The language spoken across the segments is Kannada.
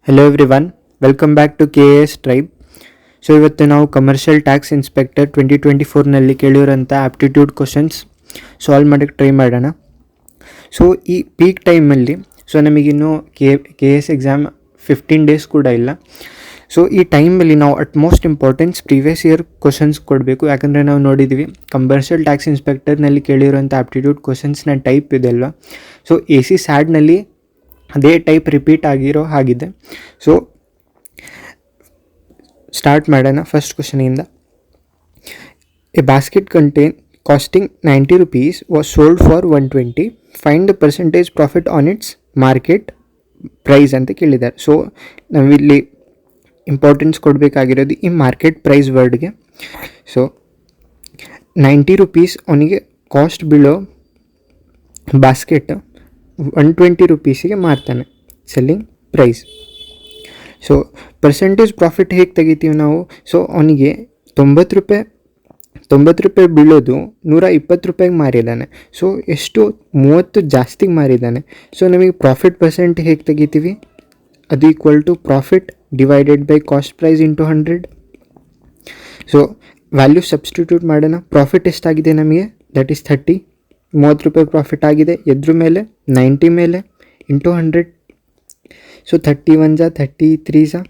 Hello everyone, welcome back to KAS tribe. So ಇವತ್ತು ನಾವು ಕಮರ್ಷಿಯಲ್ ಟ್ಯಾಕ್ಸ್ ಇನ್ಸ್ಪೆಕ್ಟರ್ 2024ನಲ್ಲಿ ಕೇಳಿರೋಂಥ ಆಪ್ಟಿಟ್ಯೂಡ್ ಕ್ವಶನ್ಸ್ ಸಾಲ್ವ್ ಮಾಡೋಕ್ಕೆ ಟ್ರೈ ಮಾಡೋಣ. ಸೊ ಈ ಪೀಕ್ ಟೈಮಲ್ಲಿ ನಮಗಿನ್ನೂ KAS ಎಕ್ಸಾಮ್ 15 ಡೇಸ್ ಕೂಡ ಇಲ್ಲ. ಸೊ ಈ ಟೈಮಲ್ಲಿ ನಾವು utmost importance previous year questions ಕೊಡಬೇಕು. ಯಾಕಂದರೆ ನಾವು ನೋಡಿದ್ವಿ ಕಮರ್ಷಿಯಲ್ ಟ್ಯಾಕ್ಸ್ ಇನ್ಸ್ಪೆಕ್ಟರ್ನಲ್ಲಿ ಕೇಳಿರೋಂಥ ಆಪ್ಟಿಟ್ಯೂಡ್ ಕ್ವಶನ್ಸ್ನ ಟೈಪ್ ಇದೆ ಅಲ್ವಾ. ಸೊ AC SATನಲ್ಲಿ ಅದೇ ಟೈಪ್ ರಿಪೀಟ್ ಆಗಿರೋ ಹಾಗಿದೆ. ಸೊ ಸ್ಟಾರ್ಟ್ ಮಾಡೋಣ ಫಸ್ಟ್ ಕ್ವಶನಿಂದ. A basket contain costing 90 rupees was sold for 120. Find the percentage profit on its market price ಅಂತ ಕೇಳಿದ್ದಾರೆ. ಸೊ ನಾವಿಲ್ಲಿ ಇಂಪಾರ್ಟೆನ್ಸ್ ಕೊಡಬೇಕಾಗಿರೋದು ಈ ಮಾರ್ಕೆಟ್ ಪ್ರೈಸ್ ವರ್ಡ್ಗೆ. ಸೊ 90 rupees ಅವನಿಗೆ ಕಾಸ್ಟ್ ಬೀಳೋ ಬಾಸ್ಕೆಟ್ 120 rupeesಗೆ ಮಾರ್ತಾನೆ, selling price. So percentage profit ಹೇಗೆ ತೆಗಿತೀವಿ ನಾವು? ಸೊ ಅವನಿಗೆ 90 ರೂಪಾಯಿ ಬೀಳೋದು 120 ರೂಪಾಯಿಗೆ ಮಾರಿದ್ದಾನೆ. ಸೊ ಎಷ್ಟು 30 ಜಾಸ್ತಿಗೆ ಮಾರಿದ್ದಾನೆ. ಸೊ ನಮಗೆ ಪ್ರಾಫಿಟ್ ಪರ್ಸೆಂಟ್ ಹೇಗೆ ತೆಗಿತೀವಿ? ಅದು equal to profit divided by cost price into 100. So value substitute ಮಾಡೋಣ. ಪ್ರಾಫಿಟ್ ಎಷ್ಟಾಗಿದೆ ನಮಗೆ? That is 30. 30 ರೂಪಾಯಿ ಪ್ರಾಫಿಟ್ ಆಗಿದೆ. ಎದ್ರ ಮೇಲೆ? 90 ಮೇಲೆ ಇಂಟು 100. ಸೊ 31 ಜಾ 33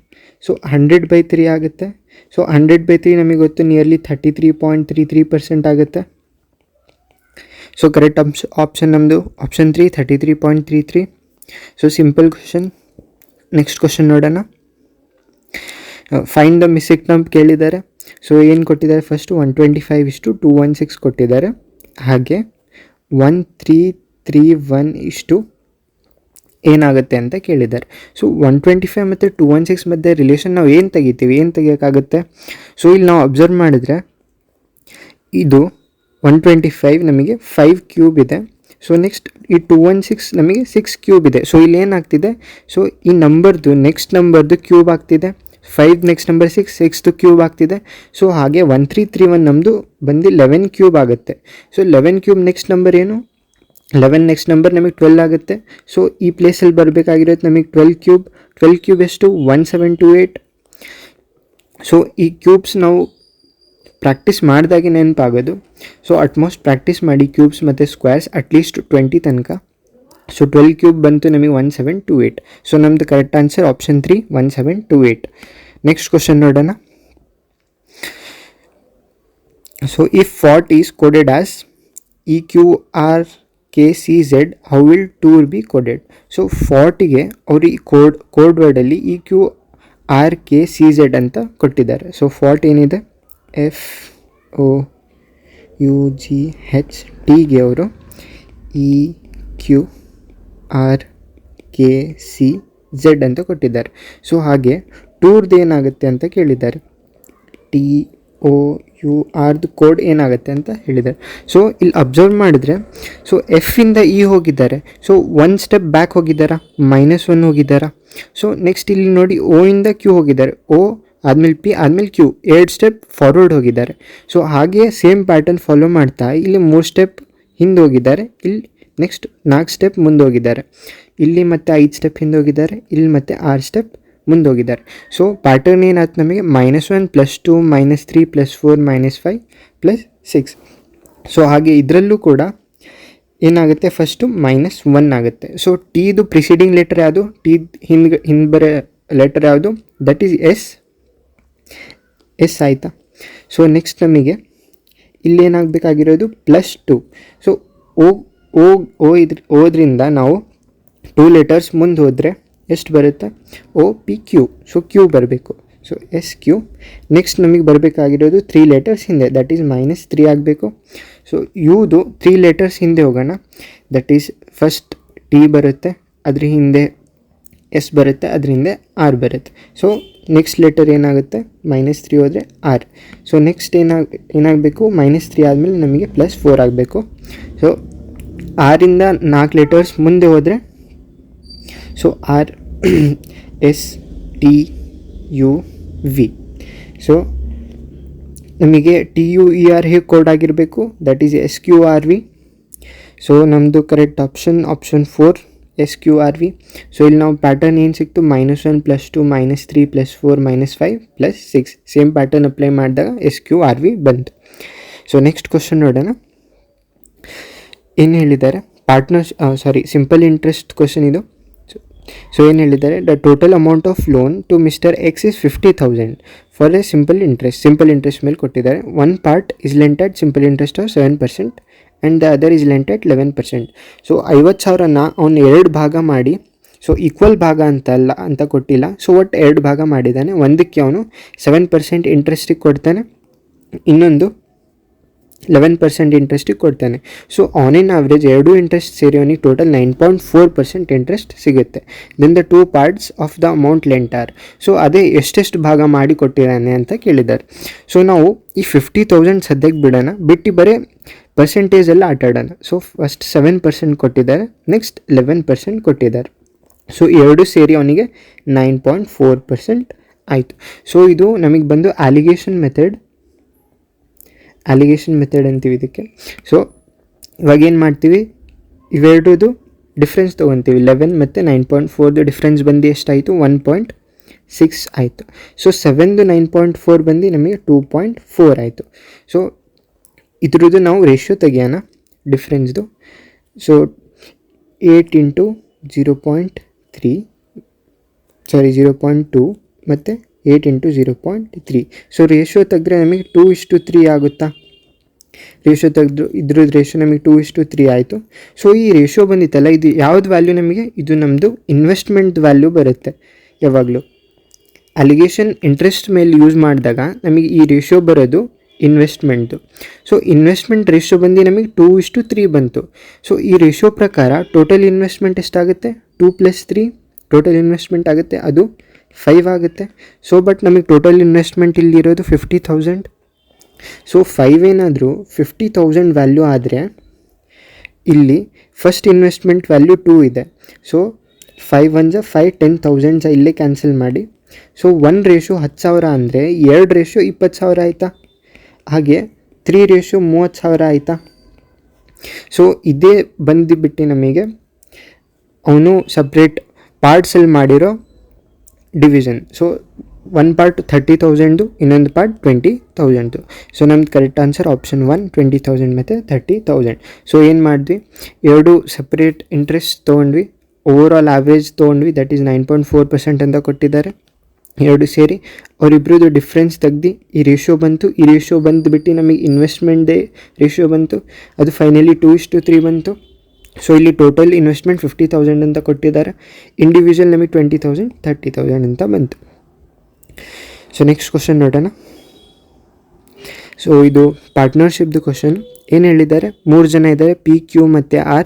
ಸೊ 100/3 ಆಗುತ್ತೆ. ಸೊ 100/3 ನಮಗೆ ಗೊತ್ತು ನಿಯರ್ಲಿ 33.33% ಆಗುತ್ತೆ. ಸೊ ಕರೆಕ್ಟ್ ಆಪ್ಷನ್ ನಮ್ಮದು option 3, 33.33. So simple question. Next question ನೋಡೋಣ. ಫೈಂಡ್ ದ ಮಿಸ್ಸಿಂಗ್ ಟರ್ಮ್ ಕೇಳಿದ್ದಾರೆ. ಸೊ ಏನು ಕೊಟ್ಟಿದ್ದಾರೆ? ಫಸ್ಟು 125:216 ಕೊಟ್ಟಿದ್ದಾರೆ. ಹಾಗೆ 1331 ಏನಾಗುತ್ತೆ ಅಂತ ಕೇಳಿದ್ದಾರೆ. ಸೊ 125 ಮತ್ತು 216 ಮಧ್ಯೆ ರಿಲೇಷನ್ ನಾವು ಏನು ತೆಗಿತೀವಿ? ಏನು ತೆಗಿಯೋಕ್ಕಾಗುತ್ತೆ? ಸೊ ಇಲ್ಲಿ ನಾವು ಅಬ್ಸರ್ವ್ ಮಾಡಿದ್ರೆ ಇದು 125 ನಮಗೆ 5 ಕ್ಯೂಬ್ ಇದೆ. ಸೊ ನೆಕ್ಸ್ಟ್ ಈ 216 ನಮಗೆ 6 ಕ್ಯೂಬ್ ಇದೆ. ಸೊ ಇಲ್ಲಿ ಏನಾಗ್ತಿದೆ? ಸೊ ಈ ನಂಬರ್ದು ನೆಕ್ಸ್ಟ್ ನಂಬರ್ದು ಕ್ಯೂಬ್ ಆಗ್ತಿದೆ. 5 ನೆಕ್ಸ್ಟ್ ನಂಬರ್ 6 ಕ್ಯೂಬ್ ಆಗ್ತಿದೆ. ಸೊ ಹಾಗೆ 1331 ನಮ್ಮದು ಬಂದು 11 ಕ್ಯೂಬ್ ಆಗುತ್ತೆ. ಸೊ 11 ಕ್ಯೂಬ್ ನೆಕ್ಸ್ಟ್ ನಂಬರ್ ಏನು? 11 ನೆಕ್ಸ್ಟ್ ನಂಬರ್ ನಮಗೆ 12 ಆಗುತ್ತೆ. ಸೊ ಈ ಪ್ಲೇಸಲ್ಲಿ ಬರಬೇಕಾಗಿರೋದು ನಮಗೆ 12 ಕ್ಯೂಬ್ ಎಷ್ಟು? 1728. ಸೊ ಈ ಕ್ಯೂಬ್ಸ್ ನಾವು ಪ್ರಾಕ್ಟೀಸ್ ಮಾಡಿದಾಗೆ ನೆನಪಾಗೋದು. ಸೊ ಅಟ್ಮೋಸ್ಟ್ ಪ್ರಾಕ್ಟೀಸ್ ಮಾಡಿ ಕ್ಯೂಬ್ಸ್ ಮತ್ತು ಸ್ಕ್ವೇರ್ಸ್ ಅಟ್ಲೀಸ್ಟ್ 20 ತನಕ. ಸೊ 12 ಕ್ಯೂಬ್ ಬಂತು ನಮಗೆ 1728. ಸೊ ನಮ್ಮದು correct answer option 3, 1728. Next question ನೋಡೋಣ. So if fort is coded as EQRKCZ, how will tour be coded? So ಫಾರ್ಟಿಗೆ ಅವರು ಈ ಕೋಡ್ ವರ್ಡಲ್ಲಿ EQRKCZ ಅಂತ ಕೊಟ್ಟಿದ್ದಾರೆ. ಸೊ ಫಾರ್ಟ್ ಏನಿದೆ? FOUGHTಗೆ ಅವರು EQRKCZ ಅಂತ ಕೊಟ್ಟಿದ್ದಾರೆ. ಸೊ ಹಾಗೆ ಟೂರ್ದು ಏನಾಗುತ್ತೆ ಅಂತ ಕೇಳಿದ್ದಾರೆ. TOURದು ಕೋಡ್ ಏನಾಗುತ್ತೆ ಅಂತ ಹೇಳಿದ್ದಾರೆ. ಸೊ ಇಲ್ಲಿ ಅಬ್ಸರ್ವ್ ಮಾಡಿದ್ರೆ ಸೊ ಎಫಿಂದ ಇ ಹೋಗಿದ್ದಾರೆ. ಸೊ 1 ಸ್ಟೆಪ್ ಬ್ಯಾಕ್ ಹೋಗಿದ್ದಾರಾ? -1 ಹೋಗಿದ್ದಾರಾ? ಸೊ ನೆಕ್ಸ್ಟ್ ಇಲ್ಲಿ ನೋಡಿ O ಇಂದ Q ಹೋಗಿದ್ದಾರೆ. O ಆದಮೇಲೆ P ಆದಮೇಲೆ Q 2 ಸ್ಟೆಪ್ ಫಾರ್ವರ್ಡ್ ಹೋಗಿದ್ದಾರೆ. ಸೊ ಹಾಗೆ ಸೇಮ್ ಪ್ಯಾಟರ್ನ್ ಫಾಲೋ ಮಾಡ್ತಾ ಇಲ್ಲಿ 3 ಸ್ಟೆಪ್ ಹಿಂದೆ ಹೋಗಿದ್ದಾರೆ. ಇಲ್ಲಿ ನೆಕ್ಸ್ಟ್ 4 ಸ್ಟೆಪ್ ಮುಂದೆ ಹೋಗಿದ್ದಾರೆ. ಇಲ್ಲಿ ಮತ್ತೆ 5 ಸ್ಟೆಪ್ ಹಿಂದೆ ಹೋಗಿದ್ದಾರೆ. ಇಲ್ಲಿ ಮತ್ತೆ 6 ಸ್ಟೆಪ್ ಮುಂದೆ ಹೋಗಿದ್ದಾರೆ. ಸೊ ಪ್ಯಾಟರ್ನ್ ಏನಾಯ್ತು ನಮಗೆ? -1 +2 -3 +4 -5 +6. ಸೊ ಹಾಗೆ ಇದರಲ್ಲೂ ಕೂಡ ಏನಾಗುತ್ತೆ? ಫಸ್ಟು -1 ಆಗುತ್ತೆ. ಸೊ ಟಿದು ಪ್ರಿಸೀಡಿಂಗ್ ಲೆಟರ್ ಯಾವುದು? ಟಿ ಹಿಂದೆ ಬರೋ ಲೆಟರ್ ಯಾವುದು? ದಟ್ ಈಸ್ ಎಸ್ ಆಯಿತಾ? ಸೊ ನೆಕ್ಸ್ಟ್ ನಮಗೆ ಇಲ್ಲೇನಾಗಬೇಕಾಗಿರೋದು +2. ಸೊ ಓದ್ರಿಂದ ನಾವು 2 ಲೆಟರ್ಸ್ ಮುಂದೆ ಹೋದರೆ ಎಷ್ಟು ಬರುತ್ತೆ? OPQ. ಸೊ ಕ್ಯೂ ಬರಬೇಕು. So SQ. ನೆಕ್ಸ್ಟ್ ನಮಗೆ ಬರಬೇಕಾಗಿರೋದು 3 ಲೆಟರ್ಸ್ ಹಿಂದೆ, ದಟ್ ಈಸ್ -3 ಆಗಬೇಕು. ಸೊ ಯುದು 3 ಲೆಟರ್ಸ್ ಹಿಂದೆ ಹೋಗೋಣ. ದಟ್ ಈಸ್ ಫಸ್ಟ್ T ಬರುತ್ತೆ, ಅದ್ರ ಹಿಂದೆ S ಬರುತ್ತೆ, ಅದ್ರ ಹಿಂದೆ R ಬರುತ್ತೆ. ಸೊ ನೆಕ್ಸ್ಟ್ ಲೆಟರ್ ಏನಾಗುತ್ತೆ? -3 ಹೋದರೆ R. ಸೊ ನೆಕ್ಸ್ಟ್ ಏನಾಗಬೇಕು? -3 ಆದಮೇಲೆ ನಮಗೆ +4 ಆಗಬೇಕು. ಸೊ ಆರಿಂದ 4 ಲೆಟರ್ಸ್ ಮುಂದೆ ಹೋದರೆ ಸೊ R STUV. ಸೊ ನಮಗೆ TUER ಹೇಗೆ ಕೋಡ್ ಆಗಿರಬೇಕು? That is SQRV. ಸೊ ನಮ್ಮದು ಕರೆಕ್ಟ್ ಆಪ್ಷನ್ 4, SQRV. ಸೊ ಇಲ್ಲಿ ನಾವು ಪ್ಯಾಟರ್ನ್ ಏನು ಸಿಕ್ತು, -1 +2 -3 +4 -5 +6 ಸೇಮ್ ಪ್ಯಾಟರ್ನ್ ಅಪ್ಲೈ ಮಾಡಿದಾಗ SQRV ಬಂತು. ಸೊ ನೆಕ್ಸ್ಟ್ ಕ್ವಶನ್ ನೋಡೋಣ. ಏನು ಹೇಳಿದ್ದಾರೆ, ಸಿಂಪಲ್ ಇಂಟ್ರೆಸ್ಟ್ ಕ್ವಶನ್ ಇದು. ಸೊ ಏನು ಹೇಳಿದ್ದಾರೆ, the total amount of loan to mister X is 50,000 for a simple interest ಮೇಲೆ ಕೊಟ್ಟಿದ್ದಾರೆ. One part is lent at simple interest of 7% and the other is lent at 11%. So 50,000ನ ಅವ್ನು 2 ಭಾಗ ಮಾಡಿ, ಸೊ ಈಕ್ವಲ್ ಭಾಗ ಅಂತ ಕೊಟ್ಟಿಲ್ಲ, ಸೊ ಒಟ್ಟು 2 ಭಾಗ ಮಾಡಿದ್ದಾನೆ. ಒಂದಕ್ಕೆ ಅವನು 7% ಇಂಟ್ರೆಸ್ಟಿಗೆ ಕೊಡ್ತಾನೆ, ಇನ್ನೊಂದು 11% ಇಂಟ್ರೆಸ್ಟಿಗೆ ಕೊಡ್ತಾನೆ. So on an average 2 interest ಸೇರಿ ಅವನಿಗೆ ಟೋಟಲ್ 9.4% ಇಂಟ್ರೆಸ್ಟ್ ಸಿಗುತ್ತೆ. Then the 2 parts of the amount lent are. So ಅದೇ ಎಷ್ಟೆಷ್ಟು ಭಾಗ ಮಾಡಿ ಕೊಟ್ಟಿದ್ದಾನೆ ಅಂತ ಕೇಳಿದ್ದಾರೆ. ಸೊ ನಾವು ಈ 50,000 ಸದ್ಯಕ್ಕೆ ಬಿಡೋಣ, ಬಿಟ್ಟು ಬರೀ ಪರ್ಸೆಂಟೇಜ್ ಎಲ್ಲ ಆಟಾಡೋಣ. ಸೊ ಫಸ್ಟ್ 7% ಕೊಟ್ಟಿದ್ದಾರೆ, ನೆಕ್ಸ್ಟ್ 11% ಕೊಟ್ಟಿದ್ದಾರೆ. ಸೊ ಎರಡು ಸೇರಿ ಅವನಿಗೆ 9.4% ಆಯಿತು. ಸೊ ಇದು ನಮಗೆ ಬಂದು ಅಲಿಗೇಷನ್ ಮೆಥಡ್ ಅಂತೀವಿ ಇದಕ್ಕೆ. ಸೊ ಇವಾಗ ಏನು ಮಾಡ್ತೀವಿ, ಇವೆರಡದು ಡಿಫ್ರೆನ್ಸ್ ತೊಗೊತೀವಿ. 11 ಮತ್ತು 9.4 ಡಿಫ್ರೆನ್ಸ್ ಬಂದು ಎಷ್ಟಾಯಿತು, 1.6 ಆಯಿತು. ಸೊ 7ದು 9.4 ಬಂದು ನಮಗೆ 2.4 ಆಯಿತು. ಸೊ ಇದ್ರದ್ದು ನಾವು ರೇಷಿಯೋ ತೆಗಿಯೋಣ ಡಿಫ್ರೆನ್ಸ್ದು. ಸೊ 8 × 0.2 ಮತ್ತು 8 × 0.3. ಸೊ ರೇಷಿಯೋ ತೆಗೆದ್ರೆ ನಮಗೆ 2:3 ಆಗುತ್ತಾ? ರೇಷಿಯೋ ತೆಗೆದು ಇದ್ರದ್ದು ರೇಷಿಯೋ ನಮಗೆ 2:3 ಆಯಿತು. ಸೊ ಈ ರೇಷಿಯೋ ಬಂದಿತ್ತಲ್ಲ, ಇದು ಯಾವ್ದು ವ್ಯಾಲ್ಯೂ ನಮಗೆ, ಇದು ನಮ್ಮದು ಇನ್ವೆಸ್ಟ್ಮೆಂಟ್ ವ್ಯಾಲ್ಯೂ ಬರುತ್ತೆ ಯಾವಾಗಲೂ. ಅಲಿಗೇಷನ್ ಇಂಟ್ರೆಸ್ಟ್ ಮೇಲೆ ಯೂಸ್ ಮಾಡಿದಾಗ ನಮಗೆ ಈ ರೇಷಿಯೋ ಬರೋದು ಇನ್ವೆಸ್ಟ್ಮೆಂಟ್ದು. ಸೊ ಇನ್ವೆಸ್ಟ್ಮೆಂಟ್ ರೇಷಿಯೋ ಬಂದು ನಮಗೆ 2:3 ಬಂತು. ಸೊ ಈ ರೇಷಿಯೋ ಪ್ರಕಾರ ಟೋಟಲ್ ಇನ್ವೆಸ್ಟ್ಮೆಂಟ್ ಎಷ್ಟಾಗುತ್ತೆ, 2 + 3 ಟೋಟಲ್ ಇನ್ವೆಸ್ಟ್ಮೆಂಟ್ ಆಗುತ್ತೆ, ಅದು 5 ಆಗುತ್ತೆ. ಸೊ ಬಟ್ ನಮಗೆ ಟೋಟಲ್ ಇನ್ವೆಸ್ಟ್ಮೆಂಟ್ ಇಲ್ಲಿರೋದು 50,000. ಸೊ 5 ಏನಾದರೂ 50,000 ವ್ಯಾಲ್ಯೂ ಆದರೆ ಇಲ್ಲಿ ಫಸ್ಟ್ ಇನ್ವೆಸ್ಟ್ಮೆಂಟ್ ವ್ಯಾಲ್ಯೂ 2 ಇದೆ. ಸೊ 5 1 5 10,000 ಇಲ್ಲೇ ಕ್ಯಾನ್ಸಲ್ ಮಾಡಿ. ಸೊ 1 ರೇಷಿಯೋ 10,000 ಅಂದರೆ 2 ರೇಷಿಯೋ 20,000 ಆಯಿತಾ, ಹಾಗೆ 3 ರೇಷಿಯೋ 30,000 ಆಯಿತಾ. ಸೊ ಇದೇ ಬಂದುಬಿಟ್ಟು ನಮಗೆ ಅವನು ಸಪ್ರೇಟ್ ಪಾರ್ಟ್ಸಲ್ಲಿ ಮಾಡಿರೋ ಡಿವಿಷನ್. ಸೊ ಒಂದು ಪಾರ್ಟ್ 30,000, ಇನ್ನೊಂದು ಪಾರ್ಟ್ 20,000. ಸೊ ನಮ್ದು ಕರೆಕ್ಟ್ ಆನ್ಸರ್ ಆಪ್ಷನ್ 1, 20,000 ಮತ್ತು 30,000. ಸೊ ಏನು ಮಾಡಿದ್ವಿ, ಎರಡು ಸಪ್ರೇಟ್ ಇಂಟ್ರೆಸ್ಟ್ ತೊಗೊಂಡ್ವಿ, ಓವರಾಲ್ ಆವ್ರೇಜ್ ತೊಗೊಂಡ್ವಿ, ದಟ್ ಈಸ್ 9.4% ಅಂತ ಕೊಟ್ಟಿದ್ದಾರೆ. ಎರಡು ಸೇರಿ ಅವರಿಬ್ಬರದು ಡಿಫ್ರೆನ್ಸ್ ತೆಗ್ದು ಈ ರೇಷಿಯೋ ಬಂತು. ಈ ರೇಷಿಯೋ ಬಂದುಬಿಟ್ಟು ನಮಗೆ ಇನ್ವೆಸ್ಟ್ಮೆಂಟ್ದೇ ರೇಷಿಯೋ ಬಂತು, ಅದು ಫೈನಲಿ 2:3 ಬಂತು. ಸೊ ಇಲ್ಲಿ ಟೋಟಲ್ ಇನ್ವೆಸ್ಟ್ಮೆಂಟ್ 50,000 ಅಂತ ಕೊಟ್ಟಿದ್ದಾರೆ, ಇಂಡಿವಿಜುವಲ್ ನಮಗೆ 20,000 30,000 ಅಂತ ಬಂತು. ಸೊ ನೆಕ್ಸ್ಟ್ ಕ್ವಶನ್ ನೋಡೋಣ. ಸೊ ಇದು ಪಾರ್ಟ್ನರ್ಶಿಪ್ದು ಕ್ವಶನ್. ಏನು ಹೇಳಿದ್ದಾರೆ, 3 ಜನ ಇದ್ದಾರೆ, P, Q ಮತ್ತು R.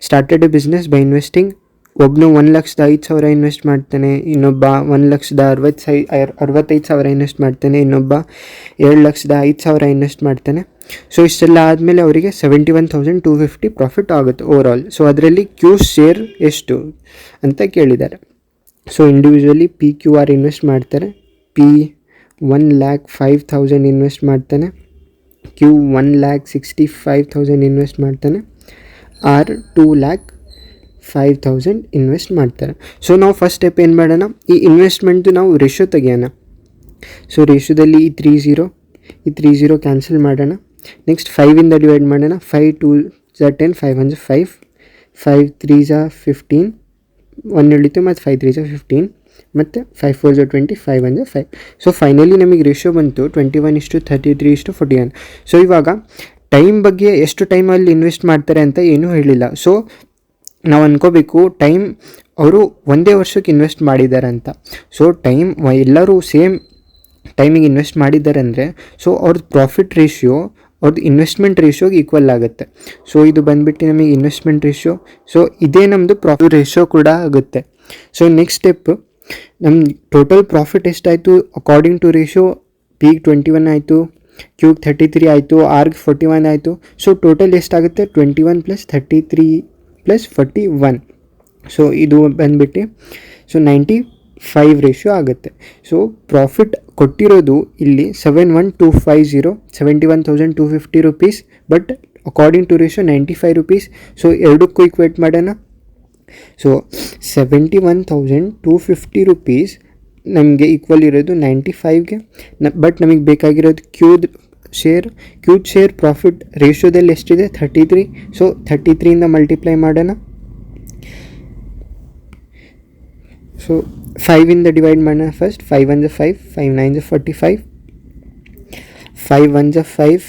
Started A business by investing. ಒಬ್ಬನು 1,05,000 ಇನ್ವೆಸ್ಟ್ ಮಾಡ್ತಾನೆ, ಇನ್ನೊಬ್ಬ 1,65,000 ಇನ್ವೆಸ್ಟ್ ಮಾಡ್ತಾನೆ, ಇನ್ನೊಬ್ಬ 7,05,000 ಇನ್ವೆಸ್ಟ್ ಮಾಡ್ತಾನೆ. ಸೊ ಇಷ್ಟೆಲ್ಲ ಆದಮೇಲೆ ಅವರಿಗೆ 71,250 ಪ್ರಾಫಿಟ್ ಆಗುತ್ತೆ ಓವರಾಲ್. ಸೊ ಅದರಲ್ಲಿ ಕ್ಯೂ ಶೇರ್ ಎಷ್ಟು ಅಂತ ಕೇಳಿದ್ದಾರೆ. So individually P, Q, R invest ಮಾಡ್ತಾರೆ. P 1,05,000 ಇನ್ವೆಸ್ಟ್ ಮಾಡ್ತಾನೆ, Q 1,65,000 ಇನ್ವೆಸ್ಟ್ ಮಾಡ್ತಾನೆ, R 2,05,000 ಇನ್ವೆಸ್ಟ್ ಮಾಡ್ತಾರೆ. ಸೊ ನಾವು ಫಸ್ಟ್ ಸ್ಟೆಪ್ ಏನು ಮಾಡೋಣ, ಈ ಇನ್ವೆಸ್ಟ್ಮೆಂಟ್ದು ನಾವು ರೇಷಿಯೋ ತೆಗಿಯೋಣ. ಸೊ ರೇಷಿಯೋದಲ್ಲಿ ಈ 30 ಕ್ಯಾನ್ಸಲ್ ಮಾಡೋಣ. ನೆಕ್ಸ್ಟ್ 5ಇಂದ ಡಿವೈಡ್ ಮಾಡೋಣ. 5 2 10, 5 1 5, 5 3 15, 1 ಉಳಿತು ಮತ್ತು 5 3 15 ಮತ್ತು 5 4 20, 5 1 5. ಸೊ ಫೈನಲಿ ನಮಗೆ ರೇಷಿಯೋ ಬಂತು 21:33:41. ಸೊ ಇವಾಗ ಟೈಮ್ ಬಗ್ಗೆ ಎಷ್ಟು ಟೈಮಲ್ಲಿ ಇನ್ವೆಸ್ಟ್ ಮಾಡ್ತಾರೆ ಅಂತ ಏನೂ ಹೇಳಿಲ್ಲ. ಸೊ ನಾವು ಅಂದ್ಕೋಬೇಕು ಟೈಮ್ ಅವರು ಒಂದೇ ವರ್ಷಕ್ಕೆ ಇನ್ವೆಸ್ಟ್ ಮಾಡಿದ್ದಾರೆ ಅಂತ. ಸೊ ಟೈಮ್ ಎಲ್ಲರೂ ಸೇಮ್ ಟೈಮಿಗೆ ಇನ್ವೆಸ್ಟ್ ಮಾಡಿದ್ದಾರೆ ಅಂದರೆ ಸೊ ಅವ್ರದ್ದು ಪ್ರಾಫಿಟ್ ರೇಷಿಯೋ ಅವ್ರದ್ದು ಇನ್ವೆಸ್ಟ್ಮೆಂಟ್ ರೇಷಿಯೋಗೆ ಈಕ್ವಲ್ ಆಗುತ್ತೆ. ಸೊ ಇದು ಬಂದುಬಿಟ್ಟು ನಮಗೆ ಇನ್ವೆಸ್ಟ್ಮೆಂಟ್ ರೇಷಿಯೋ. ಸೊ ಇದೇ ನಮ್ಮದು ಪ್ರಾಫಿಟ್ ರೇಷಿಯೋ ಕೂಡ ಆಗುತ್ತೆ. ಸೊ ನೆಕ್ಸ್ಟ್ ಸ್ಟೆಪ್, ನಮ್ಮ ಟೋಟಲ್ ಪ್ರಾಫಿಟ್ ಎಷ್ಟಾಯಿತು ಅಕಾರ್ಡಿಂಗ್ ಟು ರೇಷಿಯೋ. Pಗೆ 21 ಆಯಿತು, Qಗೆ 33 ಆಯಿತು, Rಗೆ 41 ಆಯಿತು. ಸೊ ಟೋಟಲ್ ಎಷ್ಟಾಗುತ್ತೆ, 21 + 33 + 41. ಸೊ ಇದು ಬಂದುಬಿಟ್ಟು ಸೊ 95 ರೇಷಿಯೋ ಆಗುತ್ತೆ. ಸೊ ಪ್ರಾಫಿಟ್ ಕೊಟ್ಟಿರೋದು ಇಲ್ಲಿ 71,250, 71,250 rupees, but according to ratio 95 rupees. So ಎರಡಕ್ಕೂ ಈಕ್ವೇಟ್ ಮಾಡೋಣ. ಸೊ 71,250 ರೂಪೀಸ್ ನಮಗೆ ಈಕ್ವಲ್ ಇರೋದು 95ಗೆ. ಬಟ್ ನಮಗೆ ಬೇಕಾಗಿರೋದು ಕ್ಯೂದ್ ಶೇರ್ ಪ್ರಾಫಿಟ್ ರೇಷಿಯೋದಲ್ಲಿ ಎಷ್ಟಿದೆ 33. ಸೊ 33ಇಂದ ಮಲ್ಟಿಪ್ಲೈ ಮಾಡೋಣ. ಸೊ 5ಇಂದ ಡಿವೈಡ್ ಮಾಡೋಣ ಫಸ್ಟ್. 5 1 5, 5 9 45, 5 1 5,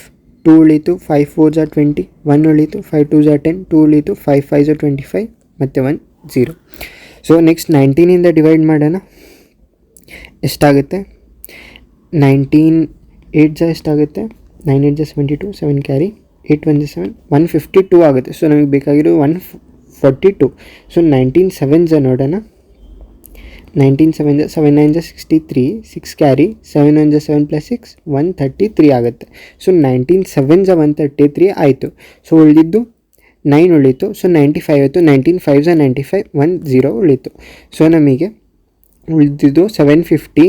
2 ಉಳೀತು, 5 4 20, 1 ಉಳೀತು, 5 2 10, 2 ಉಳೀತು, 5 5 25 ಮತ್ತು 1 0. ಸೊ ನೆಕ್ಸ್ಟ್ 19ಇಂದ ಡಿವೈಡ್ ಮಾಡೋಣ. ಎಷ್ಟಾಗುತ್ತೆ? 19 8 ಎಷ್ಟಾಗುತ್ತೆ? 9 8 72, 7 ಕ್ಯಾರಿ, 8 1 7, 152 ಆಗುತ್ತೆ. ಸೊ ನಮಗೆ ಬೇಕಾಗಿರೋ 142. ಸೊ 19 7 ನೋಡೋಣ. 19 7 7 9 63, 6 ಕ್ಯಾರಿ, 7 1 7 + 6 133 ಆಗುತ್ತೆ. ಸೊ 19 7 133 ಆಯಿತು. ಸೊ ಉಳಿದಿದ್ದು 9 ಉಳೀತು. ಸೊ 95 ಆಯಿತು. 19 5 95, 1 0 ಉಳೀತು. ಸೊ ನಮಗೆ ಉಳಿದಿದ್ದು 750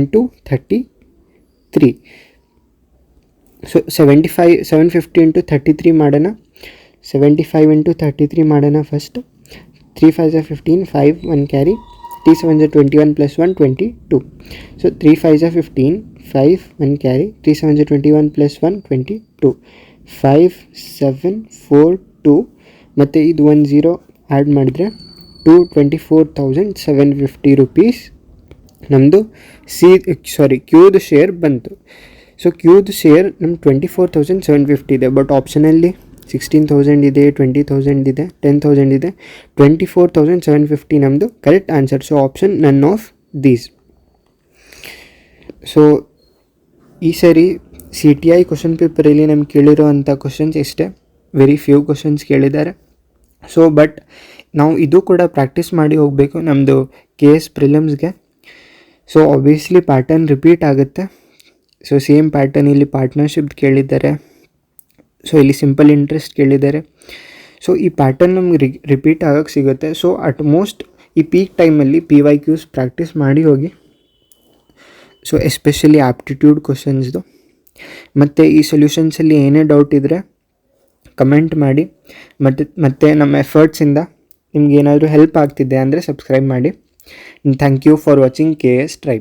× 33. ಸೊ 750 × 33 ಮಾಡೋಣ. 75 × 33 ಮಾಡೋಣ ಫಸ್ಟ್. 3 5 15, 5 1 ಕ್ಯಾರಿ, 3 7 21 + 1 22. ಸೊ 3 5 15, 5 1 ಕ್ಯಾರಿ, 3 7 21 + 1 22, 5 7 4 2 ಮತ್ತು ಇದು 1 0 ಆ್ಯಡ್ ಮಾಡಿದ್ರೆ 24,750 ರೂಪೀಸ್ ನಮ್ಮದು ಕ್ಯೂದ್ ಶೇರ್ ಬಂತು. ಸೊ ಕ್ಯೂದ್ ಶೇರ್ ನಮ್ಮ 24,750 ಇದೆ. ಬಟ್ ಆಪ್ಷನಲ್ಲಿ 16,000 ಇದೆ, 20,000 ಇದೆ, 10,000 ಇದೆ. 24,750 ನಮ್ಮದು correct answer. So option none of these. So ಈ ಸರಿ CTI ಕ್ವಶನ್ ಪೇಪರಲ್ಲಿ ನಮ್ಗೆ ಕೇಳಿರೋ ಅಂಥ ಕ್ವಶನ್ಸ್ ಇಷ್ಟೇ. ವೆರಿ ಫ್ಯೂ ಕ್ವಶನ್ಸ್ ಕೇಳಿದ್ದಾರೆ. ಸೊ ಬಟ್ ನಾವು ಇದು ಕೂಡ ಪ್ರಾಕ್ಟೀಸ್ ಮಾಡಿ ಹೋಗಬೇಕು ನಮ್ಮದು KS ಪ್ರಿಲಿಮ್ಸ್ಗೆ. ಸೊ ಆಬ್ವಿಯಸ್ಲಿ ಪ್ಯಾಟರ್ನ್ ರಿಪೀಟ್ ಆಗುತ್ತೆ. ಸೊ ಸೇಮ್ ಪ್ಯಾಟರ್ನ್ ಇಲ್ಲಿ ಪಾರ್ಟ್ನರ್ಶಿಪ್ ಕೇಳಿದ್ದಾರೆ. ಸೊ ಇಲ್ಲಿ ಸಿಂಪಲ್ ಇಂಟ್ರೆಸ್ಟ್ ಕೇಳಿದ್ದಾರೆ. ಸೊ ಈ ಪ್ಯಾಟರ್ನ್ ನಮ್ಗೆ ರಿಪೀಟ್ ಆಗೋಕ್ಕೆ ಸಿಗುತ್ತೆ. ಸೊ ಅಟ್ಮೋಸ್ಟ್ ಈ ಪೀಕ್ ಟೈಮಲ್ಲಿ PYQs ಪ್ರಾಕ್ಟೀಸ್ ಮಾಡಿ ಹೋಗಿ. ಸೊ ಎಸ್ಪೆಷಲಿ ಆಪ್ಟಿಟ್ಯೂಡ್ ಕ್ವಶನ್ಸ್ದು. ಮತ್ತು ಈ ಸೊಲ್ಯೂಷನ್ಸಲ್ಲಿ ಏನೇ ಡೌಟ್ ಇದ್ದರೆ ಕಮೆಂಟ್ ಮಾಡಿ. ಮತ್ತು ನಮ್ಮ ಎಫರ್ಟ್ಸಿಂದ ನಿಮ್ಗೆ ಏನಾದರೂ ಹೆಲ್ಪ್ ಆಗ್ತಿದೆ ಅಂದರೆ ಸಬ್ಸ್ಕ್ರೈಬ್ ಮಾಡಿ. Thank you for watching KS tribe.